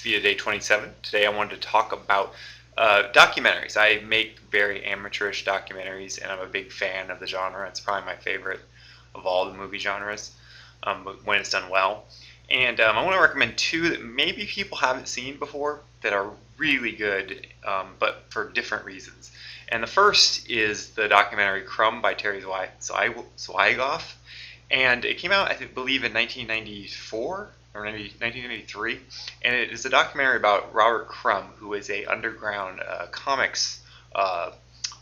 It's VEDA Day 27. Today I wanted to talk about documentaries. I make very amateurish documentaries, and I'm a big fan of the genre. It's probably my favorite of all the movie genres, but when it's done well. And I want to recommend two that maybe people haven't seen before that are really good, but for different reasons. And the first is the documentary Crumb by Terry Zwigoff. And it came out, I believe, in 1994 or maybe 1993, and it is a documentary about Robert Crumb, who is a underground comics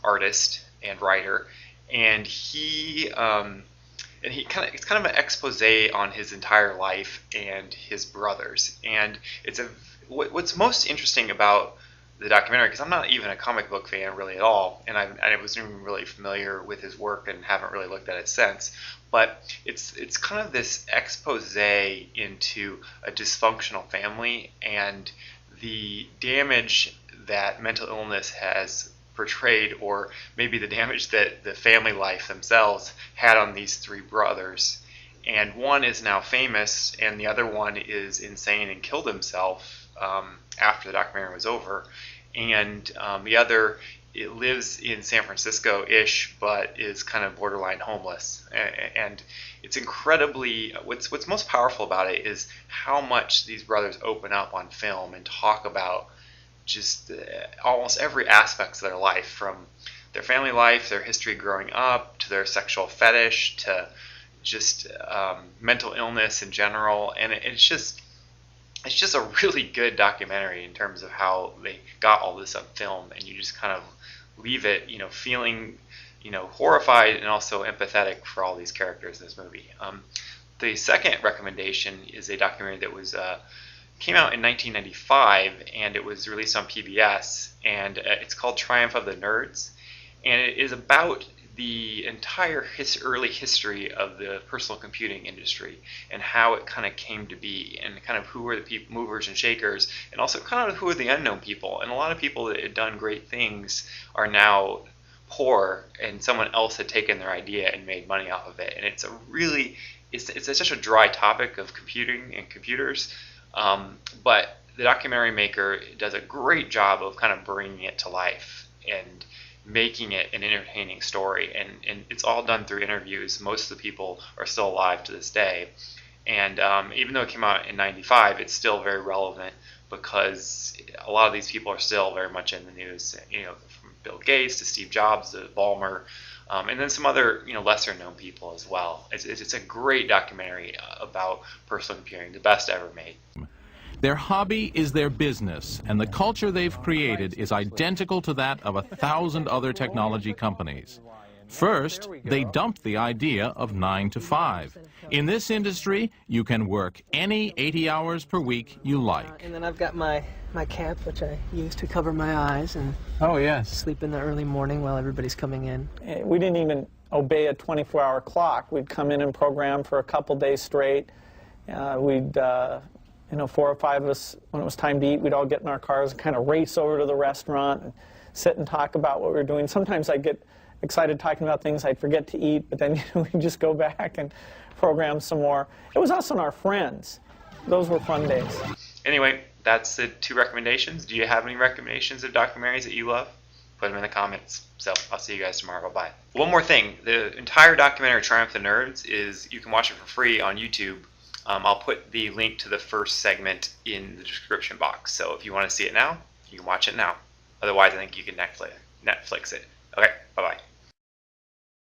artist and writer, and it's kind of an expose on his entire life and his brothers. And what's most interesting about the documentary, because I'm not even a comic book fan really at all, and I wasn't even really familiar with his work and haven't really looked at it since, but it's kind of this expose into a dysfunctional family and the damage that mental illness has portrayed, or maybe the damage that the family life themselves had on these three brothers. And one is now famous, and the other one is insane and killed himself after the documentary was over. And the other, it lives in San Francisco-ish, but is kind of borderline homeless. And it's incredibly, what's most powerful about it is how much these brothers open up on film and talk about just almost every aspect of their life, from their family life, their history growing up, to their sexual fetish, to just mental illness in general. And it's just a really good documentary in terms of how they got all this on film, and you just kind of leave it, feeling, horrified and also empathetic for all these characters in this movie. The second recommendation is a documentary that came out in 1995, and it was released on PBS, and it's called Triumph of the Nerds, and it is about the entire early history of the personal computing industry and how it kind of came to be, and kind of who were the movers and shakers, and also kind of who are the unknown people. And a lot of people that had done great things are now poor, and someone else had taken their idea and made money off of it. And it's it's such a dry topic of computing and computers, but the documentary maker does a great job of kind of bringing it to life and making it an entertaining story, and it's all done through interviews. Most of the people are still alive to this day, and even though it came out in 95, it's still very relevant because a lot of these people are still very much in the news, from Bill Gates to Steve Jobs to Ballmer, and then some other lesser known people as well. It's a great documentary about personal computing, the best ever made. Their hobby is their business, and the culture they've created is identical to that of 1,000 other technology companies. First, they dumped the idea of 9 to 5. In this industry, you can work any 80 hours per week you like. And then I've got my cap, which I use to cover my eyes and sleep in the early morning while everybody's coming in. We didn't even obey a 24-hour clock. We'd come in and program for a couple days straight. Four or five of us, when it was time to eat, we'd all get in our cars and kind of race over to the restaurant and sit and talk about what we were doing. Sometimes I'd get excited talking about things I'd forget to eat, but then we'd just go back and program some more. It was us and our friends. Those were fun days. Anyway, that's the two recommendations. Do you have any recommendations of documentaries that you love? Put them in the comments. So I'll see you guys tomorrow. Bye-bye. One more thing. The entire documentary Triumph of the Nerds you can watch it for free on YouTube. I'll put the link to the first segment in the description box. So if you want to see it now, you can watch it now. Otherwise, I think you can Netflix it. Okay, bye-bye.